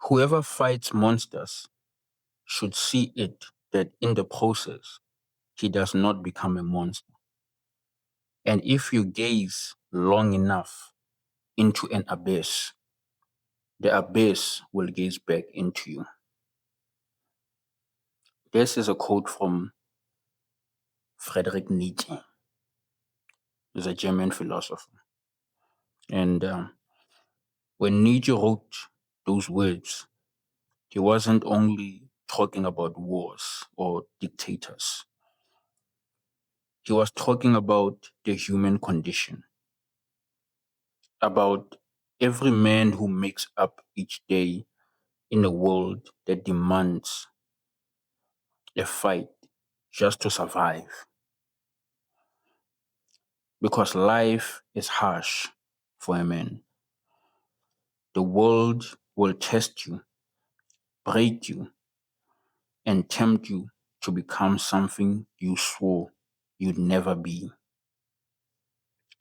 Whoever fights monsters should see it that in the process, he does not become a monster. And if you gaze long enough into an abyss, the abyss will gaze back into you. This is a quote from Friedrich Nietzsche, who's a German philosopher. And when Nietzsche wrote those words, he wasn't only talking about wars or dictators. He was talking about the human condition, about every man who makes up each day in a world that demands a fight just to survive. Because life is harsh for a man. The world will test you, break you, and tempt you to become something you swore you'd never be.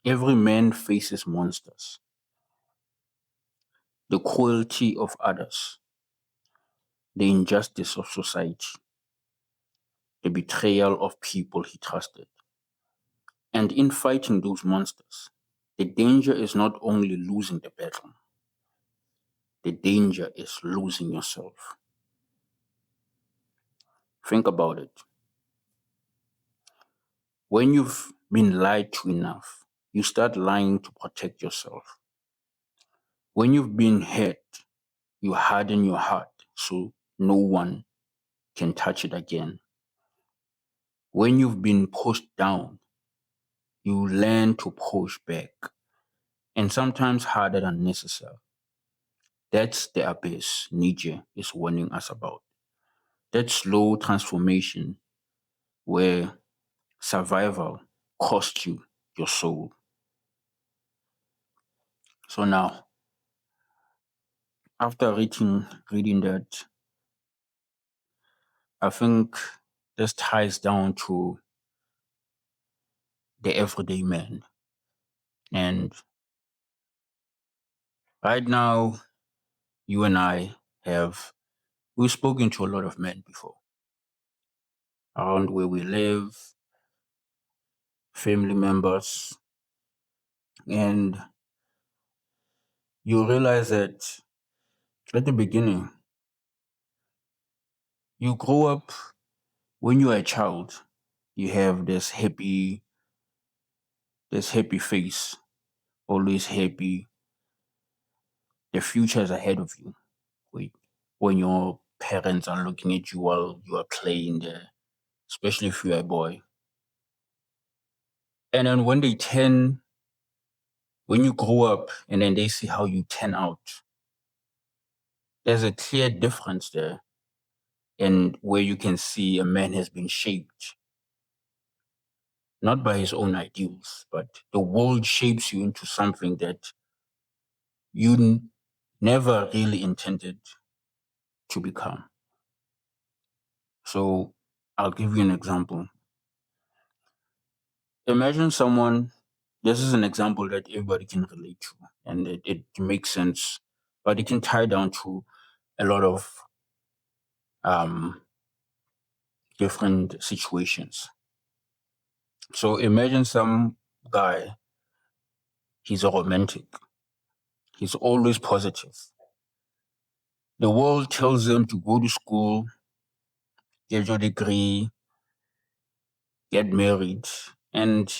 Every man faces monsters, the cruelty of others, the injustice of society, the betrayal of people he trusted. And in fighting those monsters, the danger is not only losing the battle, the danger is losing yourself. Think about it. When you've been lied to enough, you start lying to protect yourself. When you've been hurt, you harden your heart so no one can touch it again. When you've been pushed down, you learn to push back, and sometimes harder than necessary. That's the abyss Nietzsche is warning us about. That slow transformation where survival costs you your soul. So now, after reading that, I think this ties down to the everyday man. And right now, you and I we've spoken to a lot of men before around where we live, family members, and you realize that at the beginning, you grow up when you are a child, you have this happy face, always happy. The future is ahead of you. Wait, when your parents are looking at you while you are playing there, especially if you're a boy. And then when you grow up and then they see how you turn out, there's a clear difference there. And where you can see a man has been shaped, not by his own ideals, but the world shapes you into something that you never really intended to become. So I'll give you an example. Imagine someone, this is an example that everybody can relate to, and it makes sense, but it can tie down to a lot of um, different situations. So imagine some guy, he's a romantic, he's always positive. The world tells him to go to school, get your degree, get married, and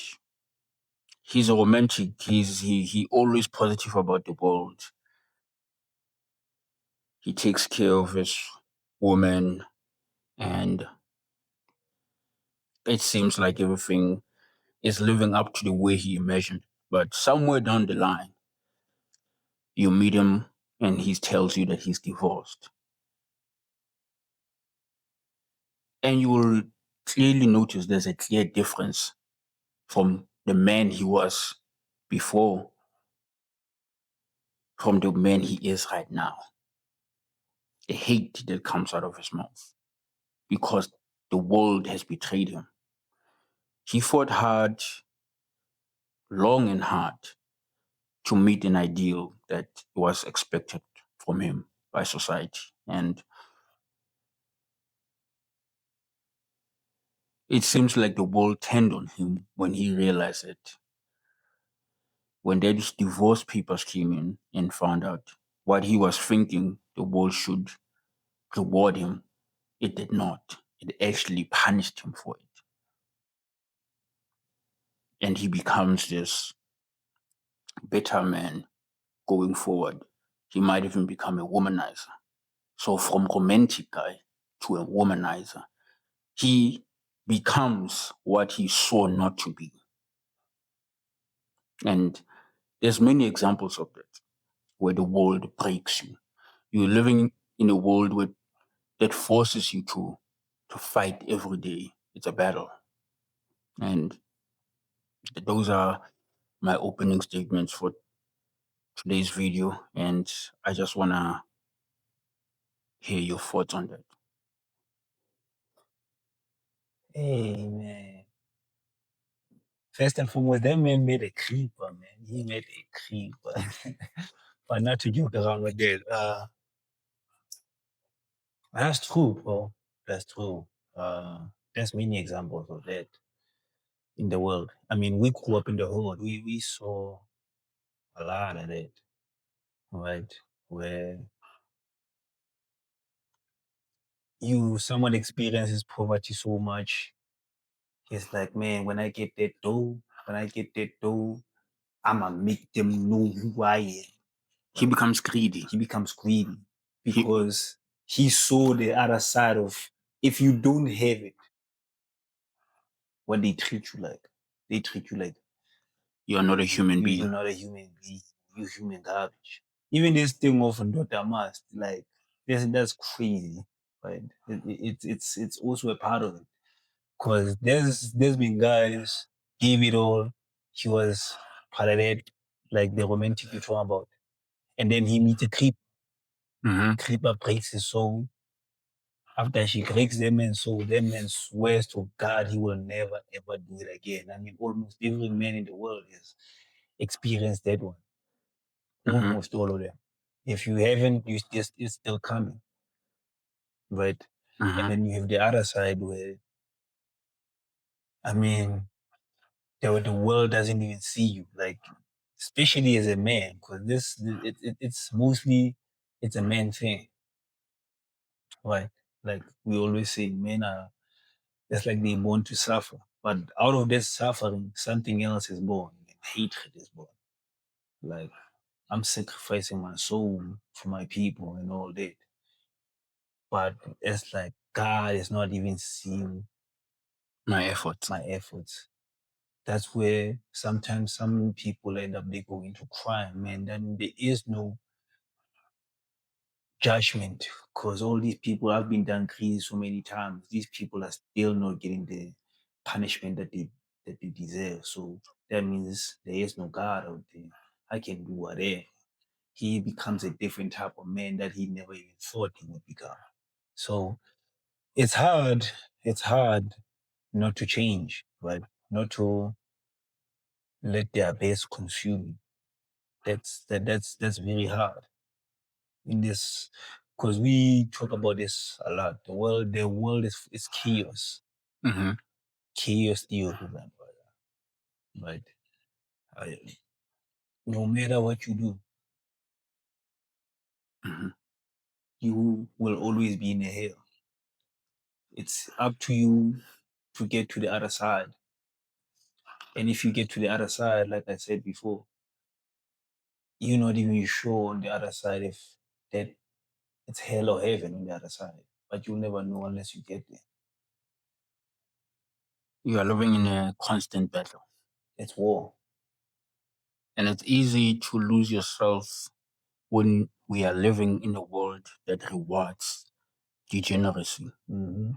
he's a romantic. He always positive about the world. He takes care of his woman, and it seems like everything is living up to the way he imagined. But somewhere down the line, you meet him and he tells you that he's divorced. And you will clearly notice there's a clear difference from the man he was before, from the man he is right now. The hate that comes out of his mouth because the world has betrayed him. He fought hard, long and hard, to meet an ideal that was expected from him. by society. And it seems like the world turned on him when he realized it. When these divorce papers came in and found out what he was thinking the world should reward him, it did not. It actually punished him for it. And he becomes this bitter man going forward. He might even become a womanizer. So from romantic guy to a womanizer, he becomes what he saw not to be. And there's many examples of that where the world breaks you. You're living in a world that forces you to fight every day. It's a battle. And those are my opening statements for today's video. And I just wanna hear your thoughts on that. Hey man. First and foremost, that man made a creeper, man. He made a creeper. But not to joke around with that. That's true, bro. That's true. There's many examples of that in the world. I mean, we grew up in the hood. We saw a lot of it, right? Where someone experiences poverty so much, he's like, man, when I get that dough, I'ma make them know who I am. He becomes greedy. He becomes greedy because he saw the other side of if you don't have it, what they treat you like You're not a human being. you're not a human being, you human garbage. Even this thing of Dota Mast, like that's crazy, right? It's also a part of it because there's been guys gave it all. He was part of that, like the romantic you talk about, and then he meets a Mm-hmm. creeper breaks his soul. After she breaks them and so them and swears to God he will never ever do it again. I mean, almost every man in the world has experienced that one. Mm-hmm. Almost all of them. If you haven't, it's still coming, right? And Mm-hmm. then you have the other side where, I mean, the world doesn't even see you, like, especially as a man, because it's mostly it's a man thing, right? Like we always say, men are it's like they're born to suffer. But out of this suffering, something else is born. And hatred is born. Like, I'm sacrificing my soul for my people and all that. But it's like God is not even seeing My effort. my efforts. That's where sometimes some people end up they go into crime and then there is no judgment because all these people have been done crazy so many times. These people are still not getting the punishment that they deserve. So that means there is no God out there. I can do whatever. He becomes a different type of man that he never even thought he would become. So it's hard. It's hard not to change, right? Not to let their base consume you. That's very hard in this because we talk about this a lot. The world is chaos. Mm-hmm. Chaos theory, man, brother. Right? I, no matter what you do, Mm-hmm. you will always be in a hell. It's up to you to get to the other side. And if you get to the other side, like I said before, you're not even sure on the other side if that it's hell or heaven on the other side. But you'll never know unless you get there. You are living in a constant battle. It's war. And it's easy to lose yourself when we are living in a world that rewards degeneracy. Mm-hmm.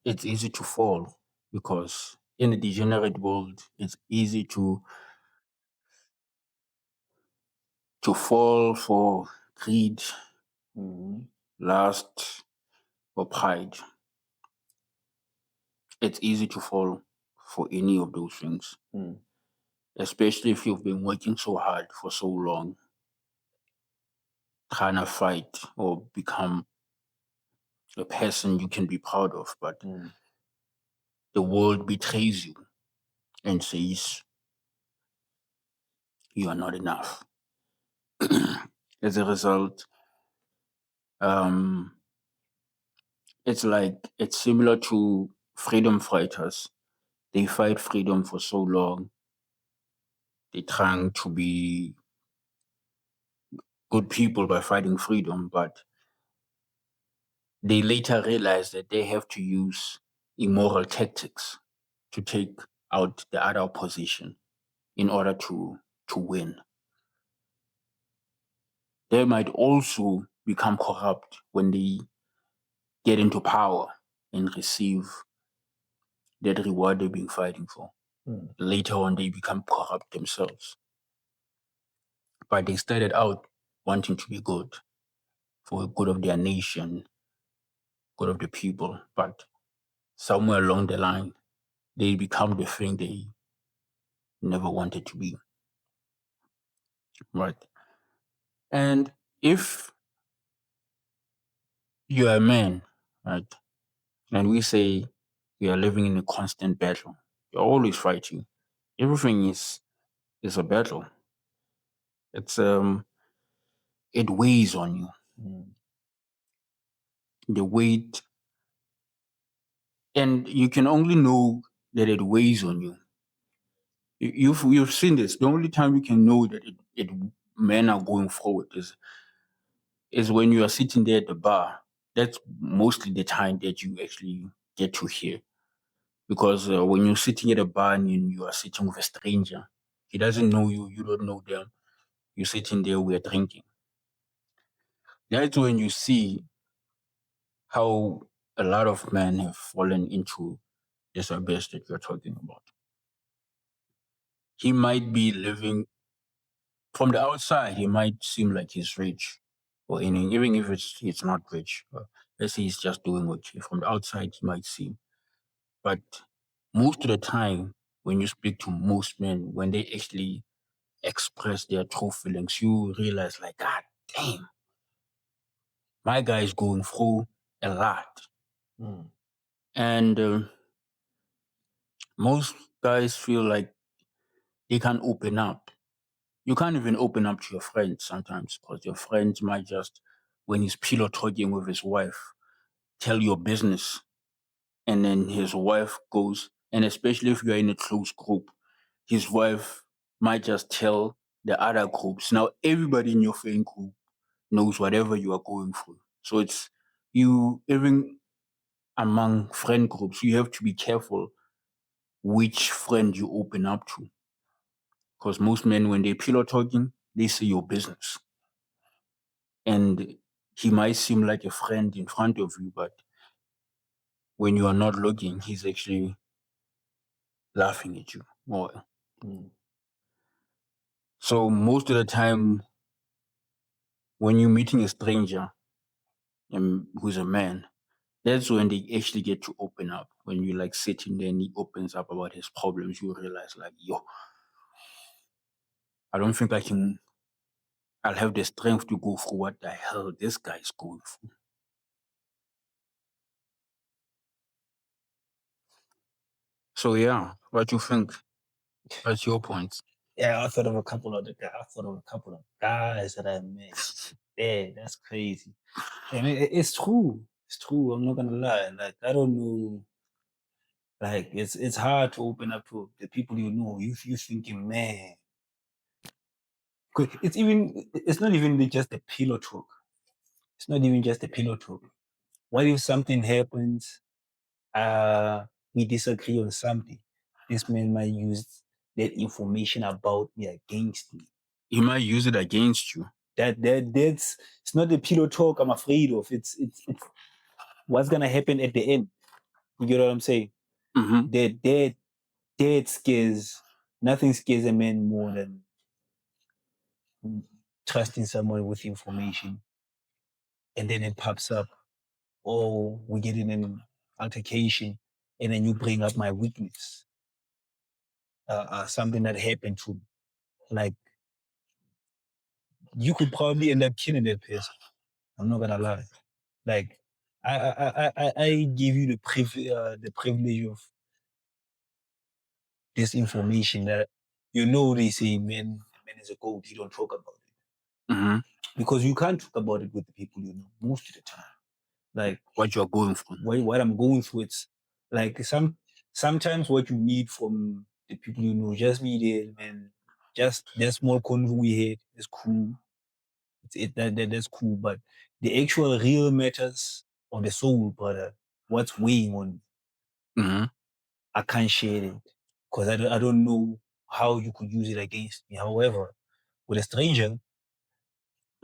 It's easy to fall because in a degenerate world, it's easy to fall for greed, Mm-hmm. lust, or pride. It's easy to fall for any of those things, Mm. especially if you've been working so hard for so long. trying to fight or become a person you can be proud of, but Mm. the world betrays you and says you are not enough. As a result, um, it's similar to freedom fighters. They fight freedom for so long. They're trying to be good people by fighting freedom, but they later realize that they have to use immoral tactics to take out the other opposition in order to win. They might also become corrupt when they get into power and receive that reward they've been fighting for. Mm. Later on, they become corrupt themselves. But they started out wanting to be good for the good of their nation, good of the people. But somewhere along the line, they become the thing they never wanted to be. Right. And if you're a man, right, and we say we are living in a constant battle, you're always fighting. Everything is a battle. It's it weighs on you. Mm. The weight, and you can only know that it weighs on you. You've seen this. The only time you can know that it men are going forward is when you are sitting there at the bar. That's mostly the time that you actually get to hear. Because when you're sitting at a bar and you are sitting with a stranger, he doesn't know you, you don't know them. You're sitting there, we're drinking. That's when you see how a lot of men have fallen into this abyss that you're talking about. He might be living from the outside, he might seem like he's rich or anything, even if it's not rich. Let's say he's just doing okay. From the outside, he might seem. But most of the time, when you speak to most men, when they actually express their true feelings, you realize, like, God damn, my guy is going through a lot. Mm. And most guys feel like they can't open up. You can't even open up to your friends sometimes because your friends might just, when he's pillow talking with his wife, tell your business. And then his wife goes, and especially if you're in a close group, his wife might just tell the other groups. Now, everybody in your friend group knows whatever you are going through. So it's you, even among friend groups, you have to be careful which friend you open up to. Because most men, when they pillow talking, they say your business. And he might seem like a friend in front of you, but when you are not looking, he's actually laughing at you. Or Mm. so most of the time, when you're meeting a stranger who's a man, that's when they actually get to open up. When you like sitting there and he opens up about his problems, you realize like, yo, I don't think I'll have the strength to go through what the hell this guy's going through. So yeah, what you think? What's your point? Yeah, I thought of a couple of the guys. I thought of a couple of guys that I met. Yeah, that's crazy. And it's true. It's true. I'm not gonna lie. Like I don't know. Like it's hard to open up to the people you know. You thinking, man. 'Cause it's not even just the pillow talk. It's not even just the pillow talk. What if something happens? We disagree on something. This man might use that information about me against me. He might use it against you. That's it's not the pillow talk I'm afraid of. It's what's gonna happen at the end. You get what I'm saying? Hmm. That scares nothing scares a man more than trusting someone with information and then it pops up. Or we get in an altercation and then you bring up my weakness. Something that happened to me. Like you could probably end up killing that person. I'm not gonna lie. Like I give you the privilege of this information that they say men is a goat. You don't talk about it Hmm. because you can't talk about it with the people you know most of the time. Like What you're going through. what I'm going through, it's like sometimes what you need from the people you know, just be there, man. Just that small convo we had is cool. That's cool, but the actual real matters of the soul, brother. What's weighing on me? Hmm. I can't share it because I don't know how you could use it against me. However, with a stranger,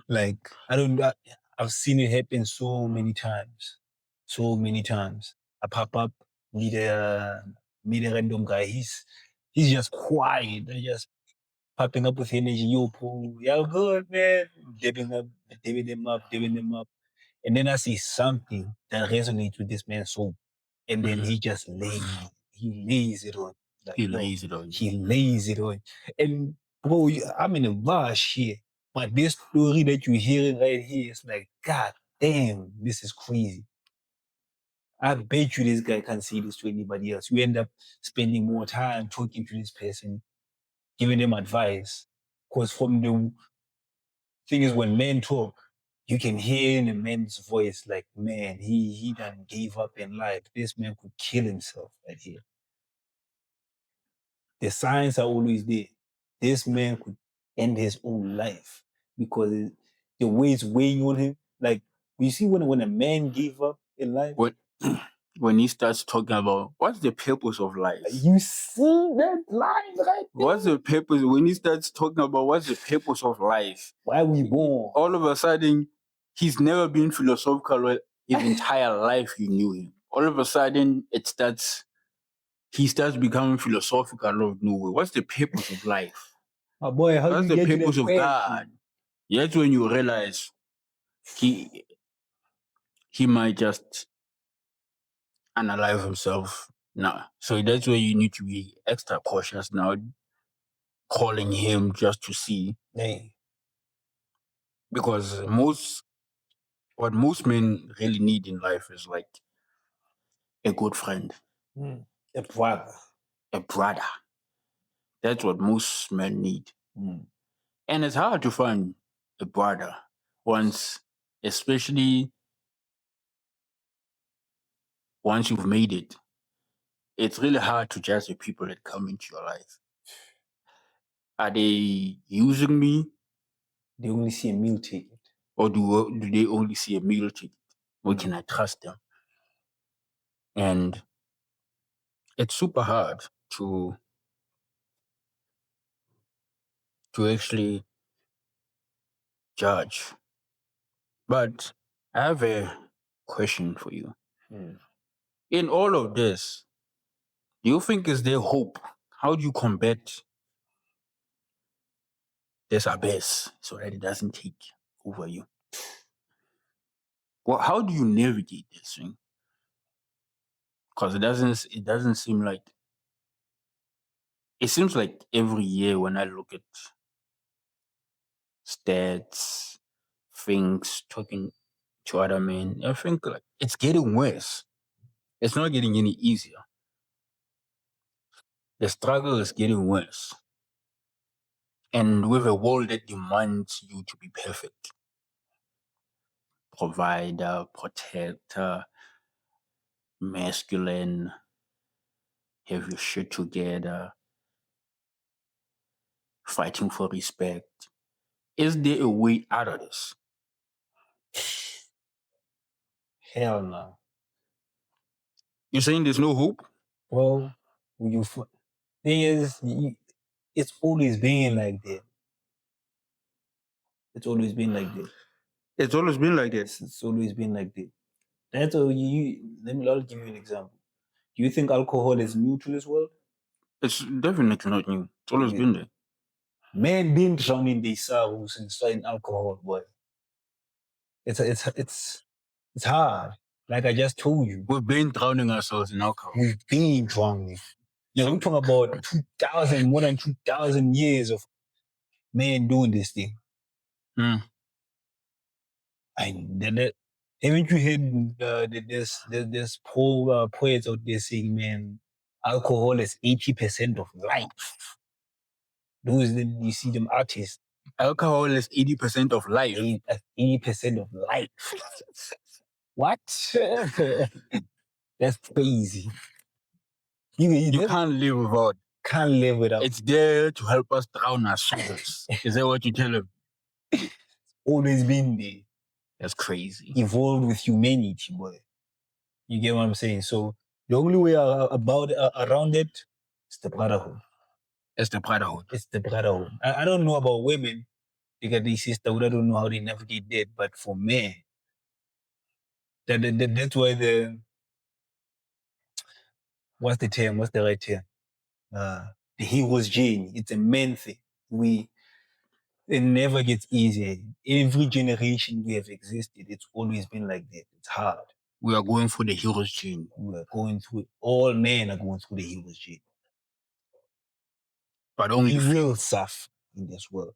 like I've seen it happen so many times, so many times. I pop up, meet a meet a random guy. He's just quiet. I just popping up with energy. Yo, Paul, yeah, good man. Dipping them up. And then I see something that resonates with this man's soul. And then Hmm. he lays it on. Like, He yo, lays it on you. he lays it on. And bro, I'm in a rush here. But this story that you're hearing right here, it's like, God damn, this is crazy. I bet you this guy can't say this to anybody else. You end up spending more time talking to this person, giving them advice. Because from the thing is, when men talk, you can hear in a man's voice, like, man, he done gave up in life. This man could kill himself right here. The signs are always there. This man could end his own life because the way it's weighing on him. Like, you see, when a man gave up in life, When when he starts talking about what's the purpose of life? you see that line right What's there. the purpose when he starts talking about what's the purpose of life? Why we born? All of a sudden, he's never been philosophical his entire life you knew him. All of a sudden, he starts becoming philosophical out of nowhere. What's the purpose of life? My boy, how do What's you the get to purpose that of God? question? That's when you realize he he might just unalive himself now. So that's where you need to be extra cautious now, calling him just to see, Hey, because what most men really need in life is like a good friend, a brother. a brother. That's what most men need. Mm. And it's hard to find a brother once, especially once you've made it. It's really hard to judge the people that come into your life. Are they using me, They only see a meal ticket. or do they only see a meal ticket? Or can I trust them? And it's super hard to actually judge. But I have a question for you. Mm. In all of this, do you think is there hope? How do you combat this abyss so that it doesn't take over you? Well, how do you navigate this thing? Because it doesn't seem like it seems like every year when I look at stats, things, talking to other men, I think like it's getting worse. It's not getting any easier. The struggle is getting worse. And with a world that demands you to be perfect, provider, protector, masculine, have your shit together, fighting for respect. Is there a way out of this? Hell no. You're saying there's no hope? Well, thing is, it's always been like that. It's always been like that. It's always been like that. It's always been like that. That's all I'll give you an example. Do you think alcohol is new to this world? It's definitely not new. It's always You, been there. man been drowning their sorrows and starting alcohol, boy. It's hard. Like I just told you, We've been drowning ourselves in alcohol. we've been drowning. You know, we're talking about more than 2,000 years of man doing this thing. Mm. And then haven't you heard there's poets out there saying, man, alcohol is 80% of life. Those then you see them artists, Alcohol is 80% of life. 80% of life. What? That's crazy. You can't live without. Can't live without. It's there to help us drown our souls. Is that what you tell him? Always been there. That's crazy. Evolved with humanity, boy. You get what I'm saying? So the only way around it is the brotherhood. It's the brotherhood. It's the brotherhood. I don't know about women. They got these sisterhood. I don't know how they navigate that. But for men, that's why what's the term? What's the right term? The hero's journey. It's a man thing. It never gets easier. Every generation we have existed, it's always been like that. It's hard. We are going through the hero's journey. We are going through it. All men are going through the hero's journey. But only You few. will suffer in this world.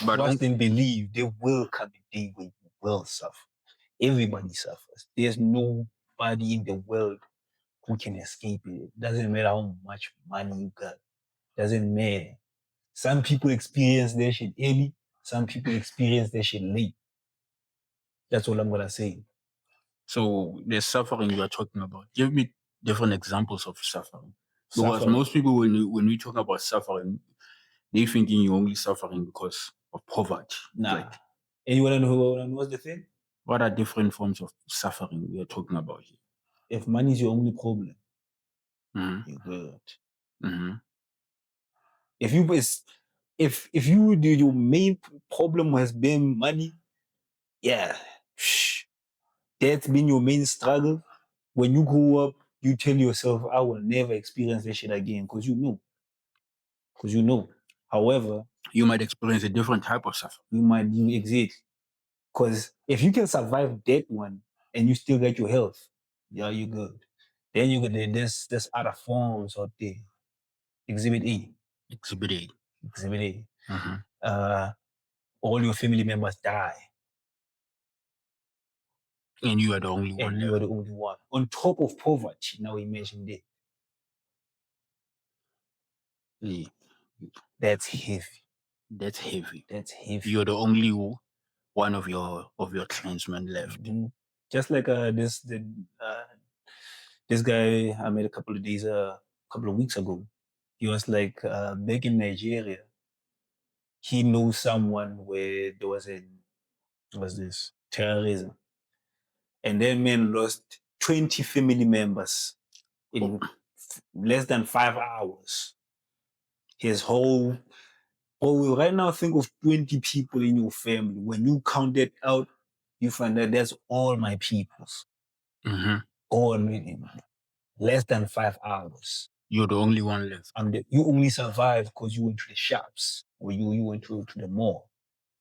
But Trust and believe there will come a day when you will suffer. Everybody suffers. There's nobody in the world who can escape it. Doesn't matter how much money you got. Doesn't matter. Some people experience their shit early. Some people experience their shit late. That's all I'm gonna say. so the suffering you are talking about. Give me different examples of suffering. Because Suffering. most people, when we talk about suffering, they thinking you're only suffering because of poverty. Nah. Like, And you wanna know what's the thing? what are different forms of suffering we are talking about here? If money is your only problem, Mm-hmm. you're good. Mm-hmm. If you do your main problem has been money, yeah, that's been your main struggle. When you grow up, you tell yourself, I will never experience that shit again because you know. Because you know. However, You might experience a different type of suffering. you might do exactly. Because if you can survive that one and you still get your health, yeah, you're good. Then you get there's other forms out there. Exhibit A. Exhibit A. Exhibit A. Mm-hmm. All your family members die. And you are the only one And you left. are the only one. On top of poverty, now imagine that. Yeah. That's heavy. That's heavy. That's heavy. You're the only one of your clansmen left. Mhm. Just like this guy I met a couple of weeks ago. He was like back in Nigeria. He knows someone where there was was this terrorism, and that man lost 20 family members in less than 5 hours. His whole right now think of 20 people in your family. When you count it out, you find that that's all my peoples. Mm-hmm. All less than 5 hours. You're the only one left. You only survived because you went to the shops or you went to the mall.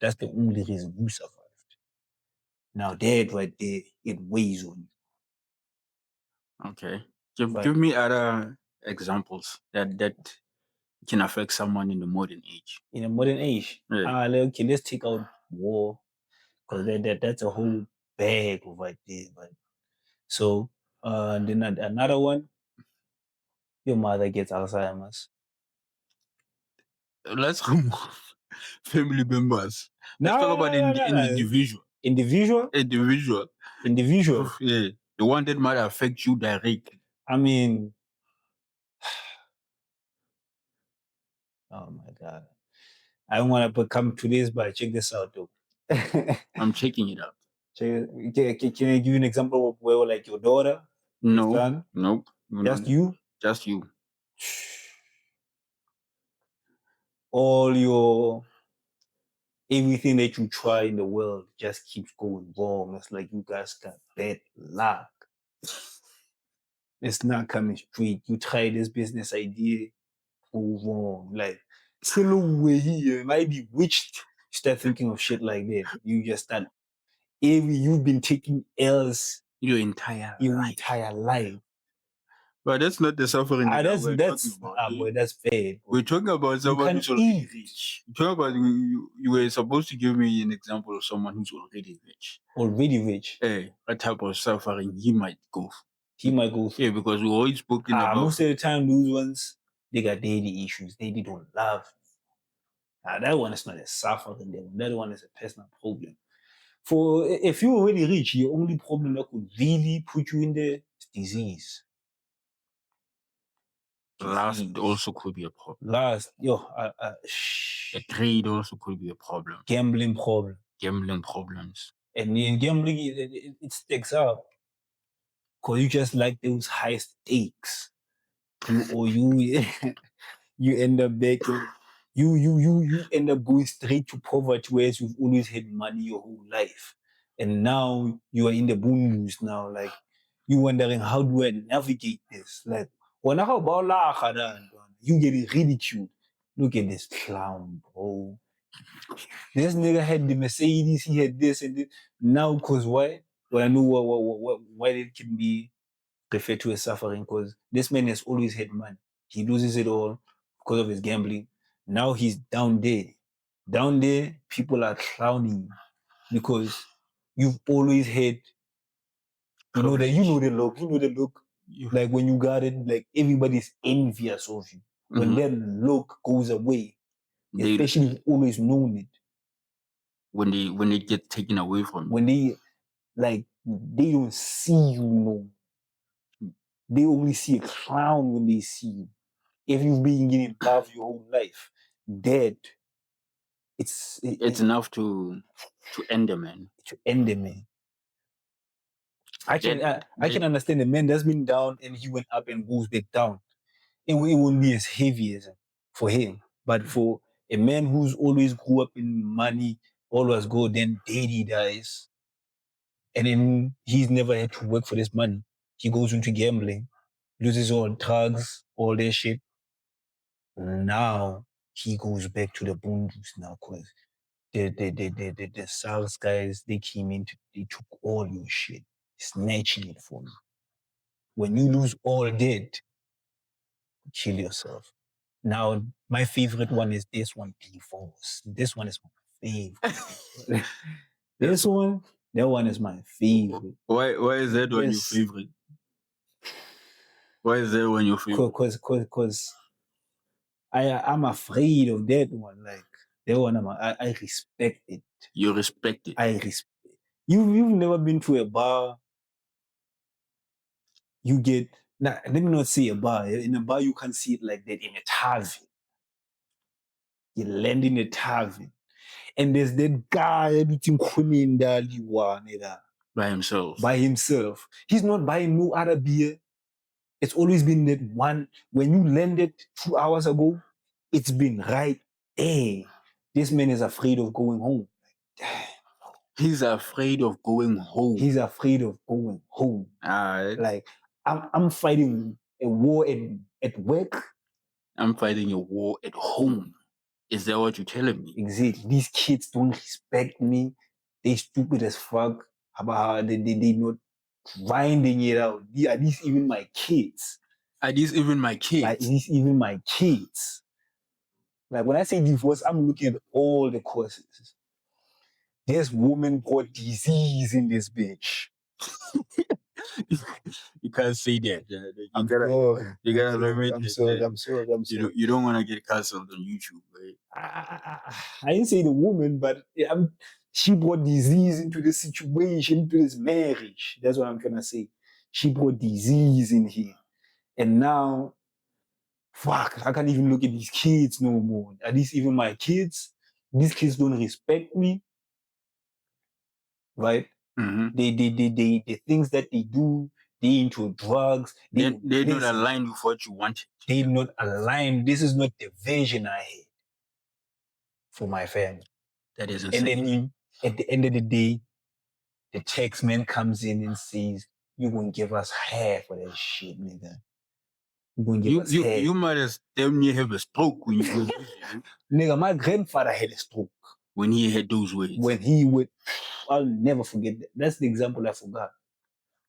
That's the only reason you survived. Now that right there, it weighs on you. Okay. But Give me other examples that can affect someone in the modern age. in a modern age, Yeah. okay, let's take out war because that's a whole bag of right there. But so then another one, your mother gets Alzheimer's. Let's remove family members. Let's talk No, about no, no, no, an no. individual. Individual, Individual. individual. Yeah. The one that might affect you directly. I mean, oh my god. I don't want to come to this, but check this out though. I'm checking it out. Can I give you an example of where like your daughter, your No. son, Nope. just you, Just you. all your everything that you try in the world just keeps going wrong. It's like you guys got bad luck. It's not coming straight. You try this business idea, go wrong. Like still way here, it might be witched. You start thinking of shit like that. You just start you've been taking L's Your entire your life. entire life. But that's not the suffering that we're talking about. boy, that's bad, We're bro. talking about You someone can who's already eat rich. We're talking about you were supposed to give me an example of someone who's already rich. already rich. Hey, what type of suffering he might go He through. might go Yeah, through. because we always spoken about Most of the time, those ones they got daily issues. They don't love. That one is not a suffering. That one is a personal problem. For if you're already rich, your only problem that could really put you in there is disease. lust Disease. also could be a problem. Last, A trade also could be a problem. gambling problem. Gambling problems. And in gambling, it sticks up because you just like those high stakes. You you end up back. You end up going straight to poverty, whereas you've always had money your whole life, and now you are in the boonies now. Like you wondering how do I navigate this? Like when I about you getting ridiculed. Look at this clown, bro. This nigga had the Mercedes, he had this and this. Now, cause why? Well, I know why it can be referred to as suffering. Because this man has always had money. He loses it all because of his gambling. Now he's down there. Down there, people are clowning because you've always had, Privilege. the look. You, Like when you got it, like everybody's envious of you. When Mhm. that look goes away, They especially you've always known it. when they get taken away from you. When they don't see you no. They only see a clown when they see you. If you've been getting love your whole life, dead, It's enough to end a man. to end the man. I can That, I can understand the man that's been down and he went up and goes back down. It won't be as heavy as for him. But for a man who's always grew up in money, always go, then daddy dies, and then he's never had to work for this money. He goes into gambling, loses all drugs, all that shit. Now he goes back to the boondoos now because the SARS guys, they came in, they took all your shit, snatching it from you. When you lose all that, kill yourself. Now, my favorite one is this one, divorce. This one is my favorite. that's That one is my favorite. why is that one your Yes, favorite? Why is that one your favorite? cause I'm afraid of that one. Like that one, I respect it. You respect it. I respect. You've never been to a bar. You get now. Let me not say a bar. In a bar, you can't see it like that. In a tavern, you land in a tavern, and there's that guy everything in By himself. by himself. He's not buying no other beer. It's always been that one. When you landed 2 hours ago, it's been right there. This man is afraid of going home. He's afraid of going home. He's afraid of going home. Alright. Like I'm fighting a war at work. I'm fighting a war at home. Is that what you're telling me? Exactly. These kids don't respect me. They stupid as fuck. About how they not grinding it out. Are these even my kids? Are these even my Like, kids? is this even my kids? Like when I say divorce, I'm looking at all the causes. This woman brought disease in this bitch. You can't say that. I'm sorry. You gotta limit I'm it. sorry. I'm sorry. I'm sorry. You don't want to get cancelled on YouTube, right? I didn't say the woman, but she brought disease into this situation, into this marriage. That's what I'm trying to say. She brought disease in here. And now, fuck, I can't even look at these kids no more. Are these even my kids? These kids don't respect me, right? Mm-hmm. The things that they do, they into drugs. They're not listen, aligned with what you wanted. They're not aligned. This is not the vision I had for my family. That is And insane. then at the end of the day, the tax man comes in and says, "You gonna give us half of that shit, nigga. You gonna give us half." You might as damn near have a stroke when you hear those, Nigga, my grandfather had a stroke when he had those words. when he would. I'll never forget that. That's the example I forgot.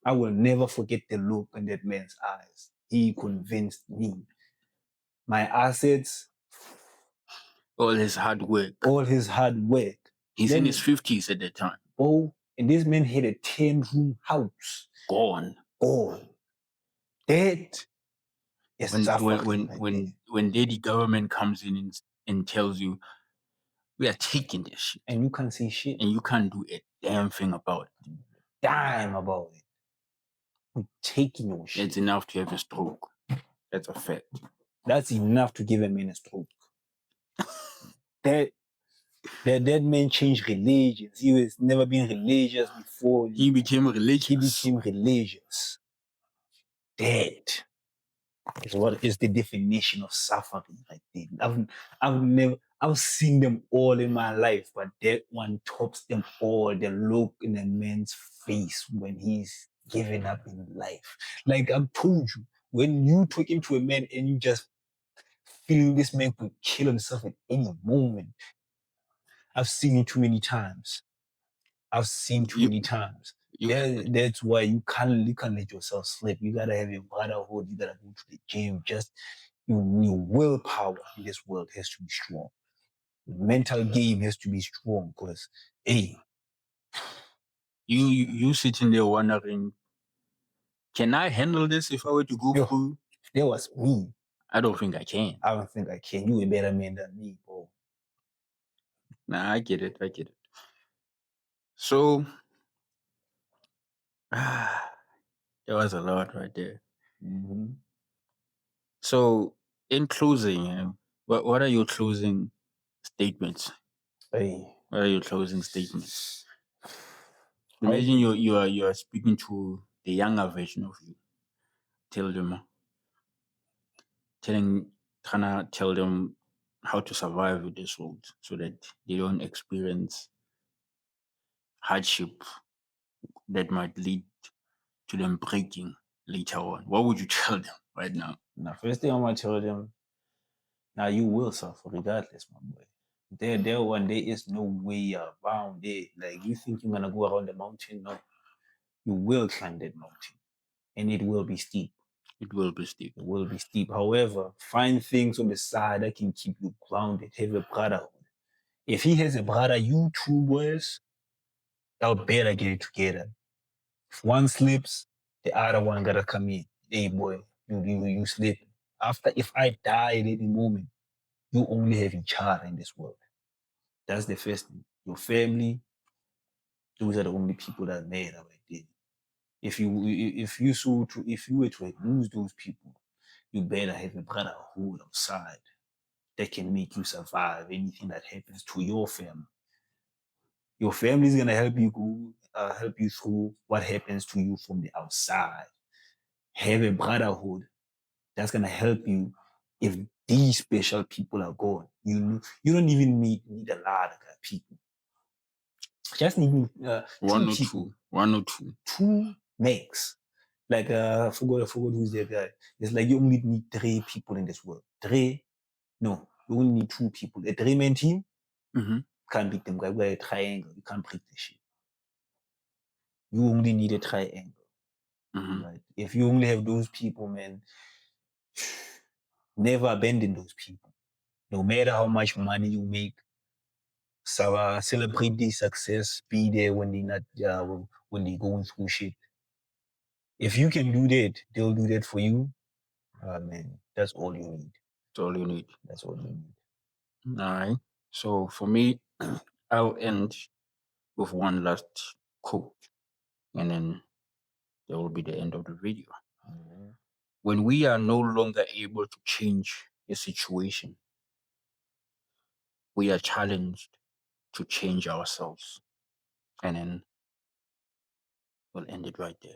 I will never forget the look in that man's eyes. He convinced me. My assets, All his hard work. all his hard work. He's in his Then, 50s at that time. oh, and this man had a 10-room house. Gone. All. That is When suffering right there. when daddy government comes in and tells you we are taking this shit And you can't say shit. and you can't do a damn thing about it. Dime about it. We're taking your shit. It's enough to have a stroke. That's a fact. That's enough to give a man a stroke. That man changed religions. He was never been religious before. He became religious. He became religious. That is what is the definition of suffering right there. I've seen them all in my life, but that one tops them all. The look in a man's face when he's giving up in life. Like I've told you, when you talking to a man and you just feel this man could kill himself at any moment. I've seen it too many times. I've seen too many times. That's why you can't let yourself slip. You gotta have your brotherhood. You gotta go to the gym. Just your willpower in this world has to be strong. The mental game has to be strong because, hey, you sitting there wondering, can I handle this if I were to go yo, through? if that was me, I don't think I can. I don't think I can. You a better man than me, bro. Nah, I get it. I get it. So there was a lot right there. Mm-hmm. So in closing, what are your closing statements? Hey, What are your closing statements? how Imagine you are speaking to the younger version of you. Tell them tell them how to survive with this world so that they don't experience hardship that might lead to them breaking later on. What would you tell them right now? now first thing I'm gonna tell them, now you will suffer regardless, my boy. There one there is no way around it. Like you think you're gonna go around the mountain? No. You will climb that mountain. And it will be steep. It will be steep. It will be steep. However, find things on the side that can keep you grounded. Have a brotherhood. If he has a brother, you two boys, y'all better get it together. If one slips, the other one gotta come in. Hey boy, you slip. After if I die at any moment, you only have each other in this world. That's the first thing. Your family, those are the only people that matter right there. If you were to lose those people, you better have a brotherhood outside that can make you survive anything that happens to your family. Your family is gonna help you through what happens to you from the outside. Have a brotherhood that's gonna help you if these special people are gone. You don't even need a lot of people. Just need two people, One or two. two max. Like I forgot who's that guy. It's like you only need three people in this world. Three, no, you only need two people. A three-man team Mm-hmm. can't beat them. Guy, a triangle, you can't break this shit. You only need a triangle. Mm-hmm. Right? If you only have those people, man, never abandon those people. No matter how much money you make, so celebrate their success. Be there when they not when they going through shit. If you can do that, they'll do that for you. Man, that's all you need. That's all you need. That's all you need. All right. So for me, I'll end with one last quote, and then that will be the end of the video. Mm-hmm. When we are no longer able to change a situation, we are challenged to change ourselves. And then we'll end it right there.